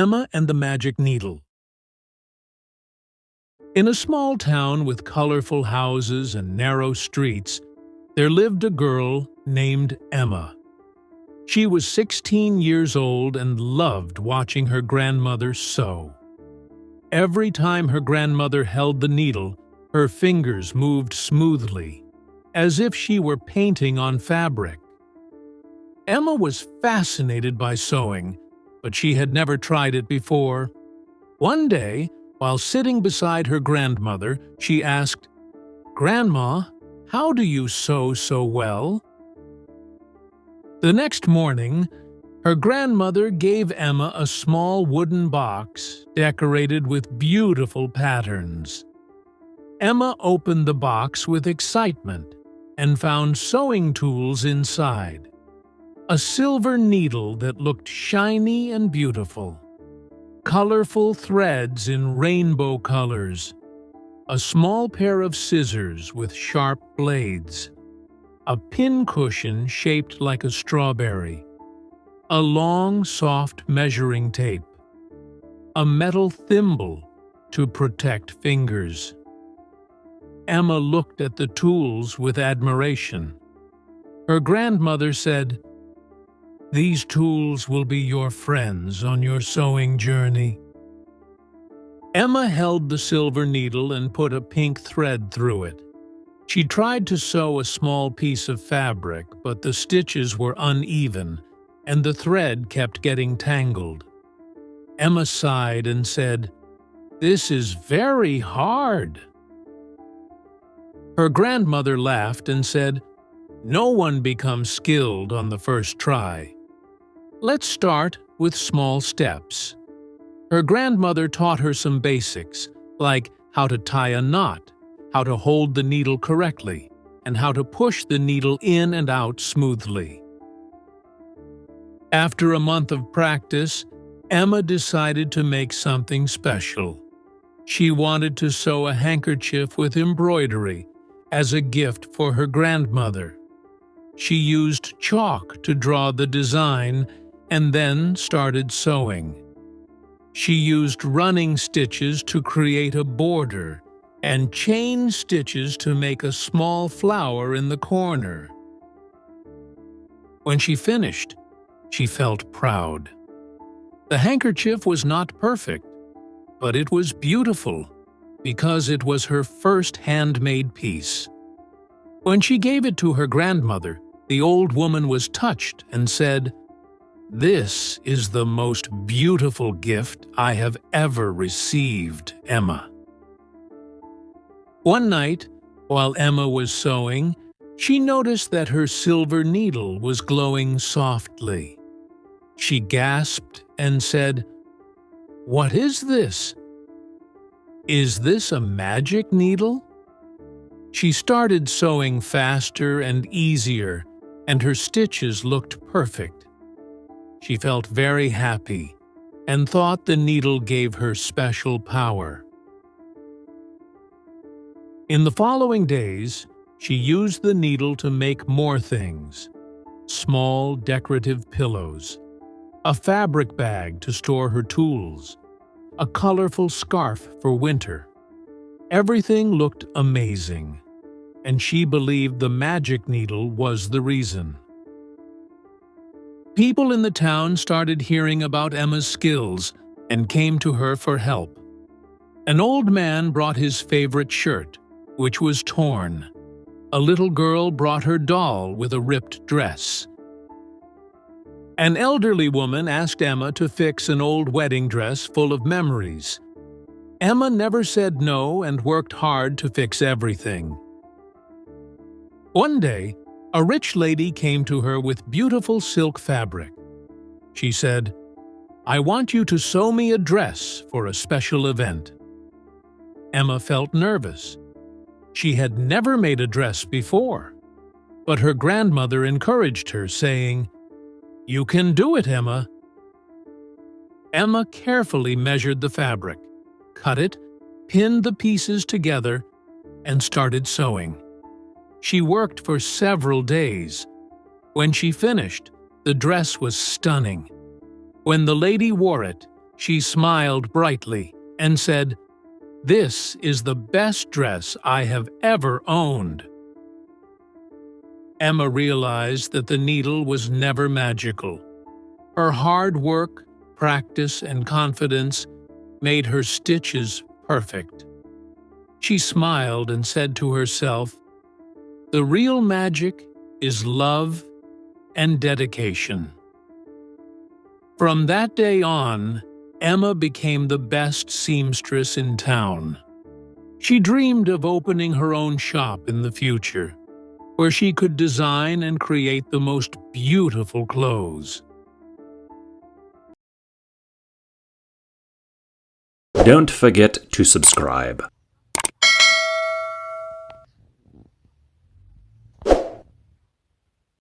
Emma and the Magic Needle. In a small town with colorful houses and narrow streets, there lived a girl named Emma. She was 16 years old and loved watching her grandmother sew. Every time her grandmother held the needle, her fingers moved smoothly, as if she were painting on fabric. Emma was fascinated by sewing, but she had never tried it before. One day, while sitting beside her grandmother, she asked, "Grandma, how do you sew so well?" The next morning, her grandmother gave Emma a small wooden box decorated with beautiful patterns. Emma opened the box with excitement and found sewing tools inside. A silver needle that looked shiny and beautiful, colorful threads in rainbow colors, a small pair of scissors with sharp blades, a pincushion shaped like a strawberry, a long, soft measuring tape, a metal thimble to protect fingers. Emma looked at the tools with admiration. Her grandmother said, "These tools will be your friends on your sewing journey." Emma held the silver needle and put a pink thread through it. She tried to sew a small piece of fabric, but the stitches were uneven, and the thread kept getting tangled. Emma sighed and said, "This is very hard." Her grandmother laughed and said, "No one becomes skilled on the first try. Let's start with small steps." Her grandmother taught her some basics, like how to tie a knot, how to hold the needle correctly, and how to push the needle in and out smoothly. After a month of practice, Emma decided to make something special. She wanted to sew a handkerchief with embroidery as a gift for her grandmother. She used chalk to draw the design and then started sewing. She used running stitches to create a border and chain stitches to make a small flower in the corner. When she finished, she felt proud. The handkerchief was not perfect, but it was beautiful because it was her first handmade piece. When she gave it to her grandmother, the old woman was touched and said, "This is the most beautiful gift I have ever received, Emma." One night, while Emma was sewing, she noticed that her silver needle was glowing softly. She gasped and said, "What is this? Is this a magic needle?" She started sewing faster and easier, and her stitches looked perfect. She felt very happy and thought the needle gave her special power. In the following days, she used the needle to make more things: small decorative pillows, a fabric bag to store her tools, a colorful scarf for winter. Everything looked amazing, and she believed the magic needle was the reason. People in the town started hearing about Emma's skills and came to her for help. An old man brought his favorite shirt, which was torn. A little girl brought her doll with a ripped dress. An elderly woman asked Emma to fix an old wedding dress full of memories. Emma never said no and worked hard to fix everything. One day, a rich lady came to her with beautiful silk fabric. She said, "I want you to sew me a dress for a special event." Emma felt nervous. She had never made a dress before, but her grandmother encouraged her, saying, "You can do it, Emma." Emma carefully measured the fabric, cut it, pinned the pieces together, and started sewing. She worked for several days. When she finished, the dress was stunning. When the lady wore it, She smiled brightly and said, "This is the best dress I have ever owned." Emma realized that the needle was never magical. Her hard work, practice, and confidence made her stitches perfect. She smiled and said to herself, "The real magic is love and dedication." From that day on, Emma became the best seamstress in town. She dreamed of opening her own shop in the future, where she could design and create the most beautiful clothes. Don't forget to subscribe.